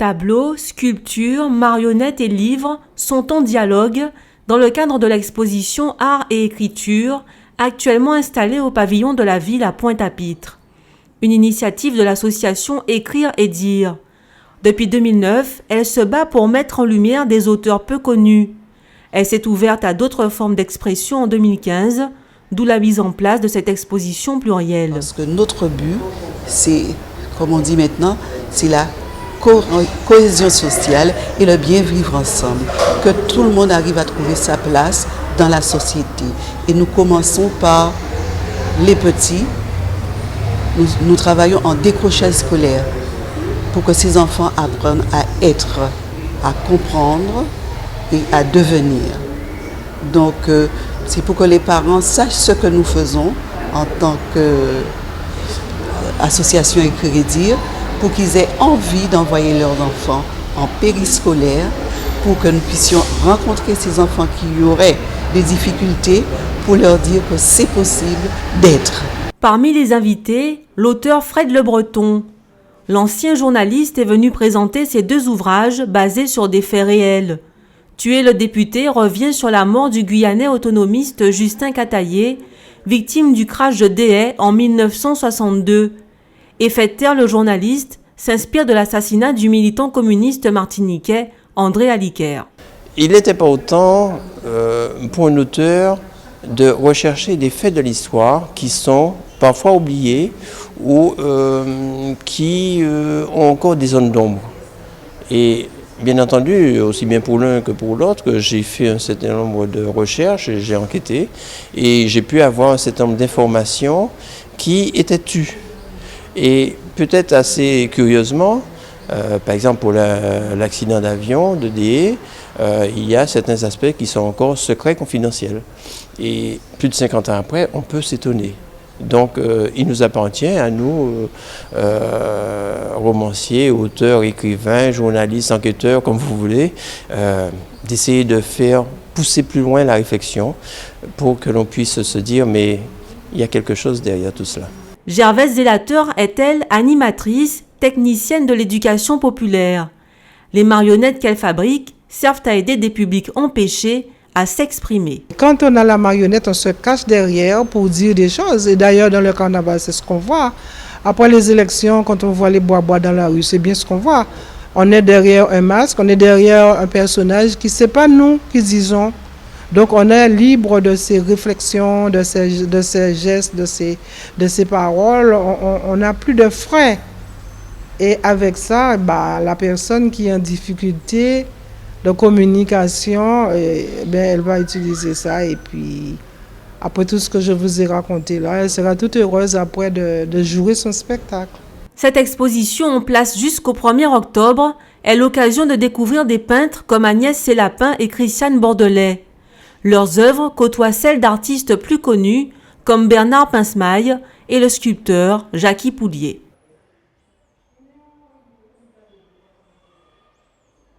Tableaux, sculptures, marionnettes et livres sont en dialogue dans le cadre de l'exposition Art et Écriture, actuellement installée au pavillon de la ville à Pointe-à-Pitre. Une initiative de l'association Écrire et Dire. Depuis 2009, elle se bat pour mettre en lumière des auteurs peu connus. Elle s'est ouverte à d'autres formes d'expression en 2015, d'où la mise en place de cette exposition plurielle. Parce que notre but, c'est, comme on dit maintenant, c'est la cohésion sociale et le bien vivre ensemble. Que tout le monde arrive à trouver sa place dans la société. Et nous commençons par les petits. Nous travaillons en décrochage scolaire pour que ces enfants apprennent à être, à comprendre et à devenir. Donc, c'est pour que les parents sachent ce que nous faisons en tant qu'association Écrire et Dire, pour qu'ils aient envie d'envoyer leurs enfants en périscolaire, pour que nous puissions rencontrer ces enfants qui auraient des difficultés, pour leur dire que c'est possible d'être. Parmi les invités, l'auteur Fred Le Breton. L'ancien journaliste est venu présenter ses 2 ouvrages basés sur des faits réels. Tuer le député revient sur la mort du Guyanais autonomiste Justin Cataillé, victime du crash de Déhay en 1962. Et Fait taire le journaliste s'inspire de l'assassinat du militant communiste martiniquais André Aliker. Il n'était pas autant pour un auteur de rechercher des faits de l'histoire qui sont parfois oubliés ou qui ont encore des zones d'ombre. Et bien entendu, aussi bien pour l'un que pour l'autre, que j'ai fait un certain nombre de recherches, j'ai enquêté et j'ai pu avoir un certain nombre d'informations qui étaient tues. Et peut-être assez curieusement, par exemple pour l'accident d'avion de Déhay, il y a certains aspects qui sont encore secrets, confidentiels. Et plus de 50 ans après, on peut s'étonner. Donc il nous appartient à nous, romanciers, auteurs, écrivains, journalistes, enquêteurs, comme vous voulez, d'essayer de faire pousser plus loin la réflexion pour que l'on puisse se dire mais il y a quelque chose derrière tout cela. Gervaise Zélateur est-elle animatrice, technicienne de l'éducation populaire. Les marionnettes qu'elle fabrique servent à aider des publics empêchés à s'exprimer. Quand on a la marionnette, on se cache derrière pour dire des choses. Et d'ailleurs, dans le carnaval, c'est ce qu'on voit. Après les élections, quand on voit les bois dans la rue, c'est bien ce qu'on voit. On est derrière un masque, on est derrière un personnage qui c'est pas nous qui disons. Donc on est libre de ses réflexions, de ses gestes, de ses paroles. On n'a plus de frein. Et avec ça, la personne qui est en difficulté de communication, elle va utiliser ça. Et puis, après tout ce que je vous ai raconté là, elle sera toute heureuse après de jouer son spectacle. Cette exposition en place jusqu'au 1er octobre est l'occasion de découvrir des peintres comme Agnès Sélapin et Christiane Bordelais. Leurs œuvres côtoient celles d'artistes plus connus comme Bernard Pinsemaille et le sculpteur Jackie Poulier.